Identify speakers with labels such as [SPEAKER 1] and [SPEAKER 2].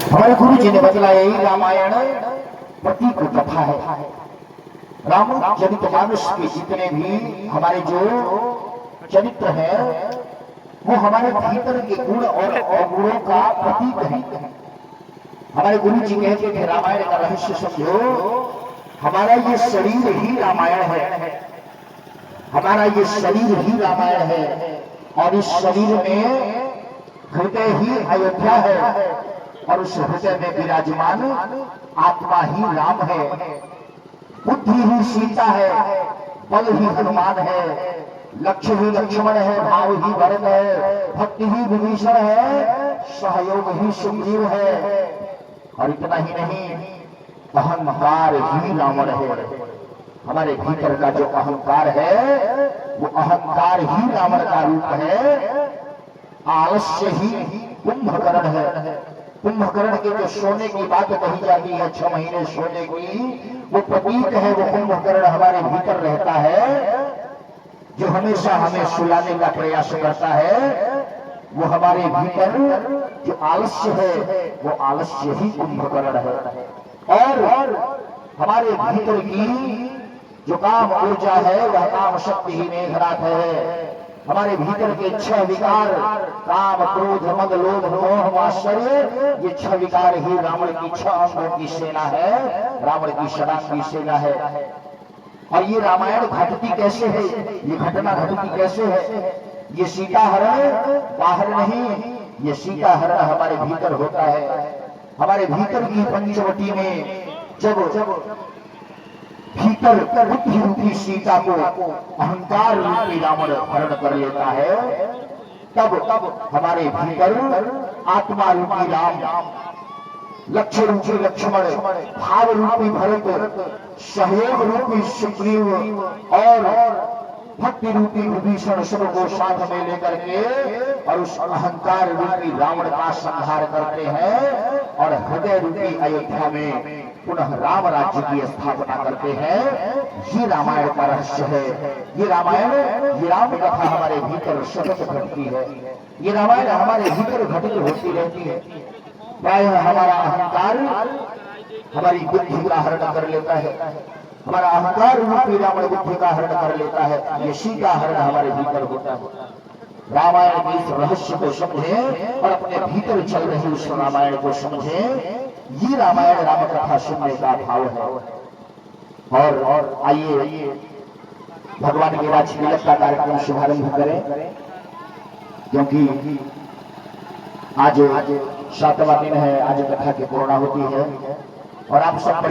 [SPEAKER 1] हमारे गुरु जी ने बतलाया यही रामायण प्रतीक कथा है। रामचरितमानस के जितने भी हमारे जो चरित्र है वो हमारे भीतर के गुण और अवगुणों का प्रतीक है। हमारे गुरु जी कहते थे रामायण का रहस्य समझो, हमारा ये शरीर ही रामायण है, हमारा ये शरीर ही रामायण है और इस शरीर में हृदय ही अयोध्या है और उस हृदय में विराजमान आत्मा ही राम है, बुद्धि ही सीता है, बल ही हनुमान है, लक्ष्य ही लक्ष्मण है, भाव ही भरत है, भक्ति ही विभीषण है, सहयोग ही सुग्रीव है। और इतना ही नहीं, अहंकार ही रावण है। हमारे भीतर का जो अहंकार है वो अहंकार ही रावण का रूप है। आलस्य ही कुंभकर्ण है। कुंभकर्ण के जो सोने की बात कही जाती है 6 महीने सोने की, वो प्रतीक है, वो कुंभकर्ण हमारे भीतर रहता है जो हमेशा हमें सुलाने का प्रयास करता है। वो हमारे भीतर जो आलस्य है वो आलस्य ही कुंभकर्ण है। और हमारे भीतर की जो काम ऊर्जा है वह काम शक्ति ही मेघनाथ है। हमारे भीतर के 6 विकार काम क्रोध मद लोभ मोह माश्चर्य, ये 6 विकार ही रावण की 6 अंगों की सेना है, रावण की शराब की सेना है। और ये रामायण घटती कैसे है, ये घटना घटती कैसे है? ये सीता हरण बाहर नहीं, ये सीता हरण हमारे भीतर होता है। हमारे भीतर की पंचवटी में जब भीतर बुद्धि रूपी सीता को अहंकार रूपी रावण हरण कर लेता है, तब हमारे भीतर आत्मा रूपी राम, लक्ष्य रूपी लक्ष्मण, भाव रूपी भरत, सहयोग रूपी सुग्रीव और भक्ति रूपी विभीषण सबको साथ में लेकर के और उस अहंकार रूपी रावण का संहार करते हैं और हृदय रूपी अयोध्या में पुनः राम राज्य की स्थापना करते हैं। ये रामायण का रहस्य है। ये रामायण, ये राम कथा हमारे भीतर सतत घटती है। ये रामायण हमारे भीतर घटित होती रहती है। प्रायः हमारा अहंकार हमारी बुद्धि का हरण कर लेता है, हमारा अहंकार रूपी रावण बुद्धि का हरण कर लेता है। ये सीता हरण हमारे भीतर होता है। रामायण के इस रहस्य को समझें और अपने भीतर चल रही उस रामायण को समझें। ये रामायण राम कथा सुनने का भाव है। और आइए भगवान के राज तिलक का कार्यक्रम शुभारंभ करें, क्योंकि आज 7वां दिन है, आज कथा की पूर्णा होती है और आप सब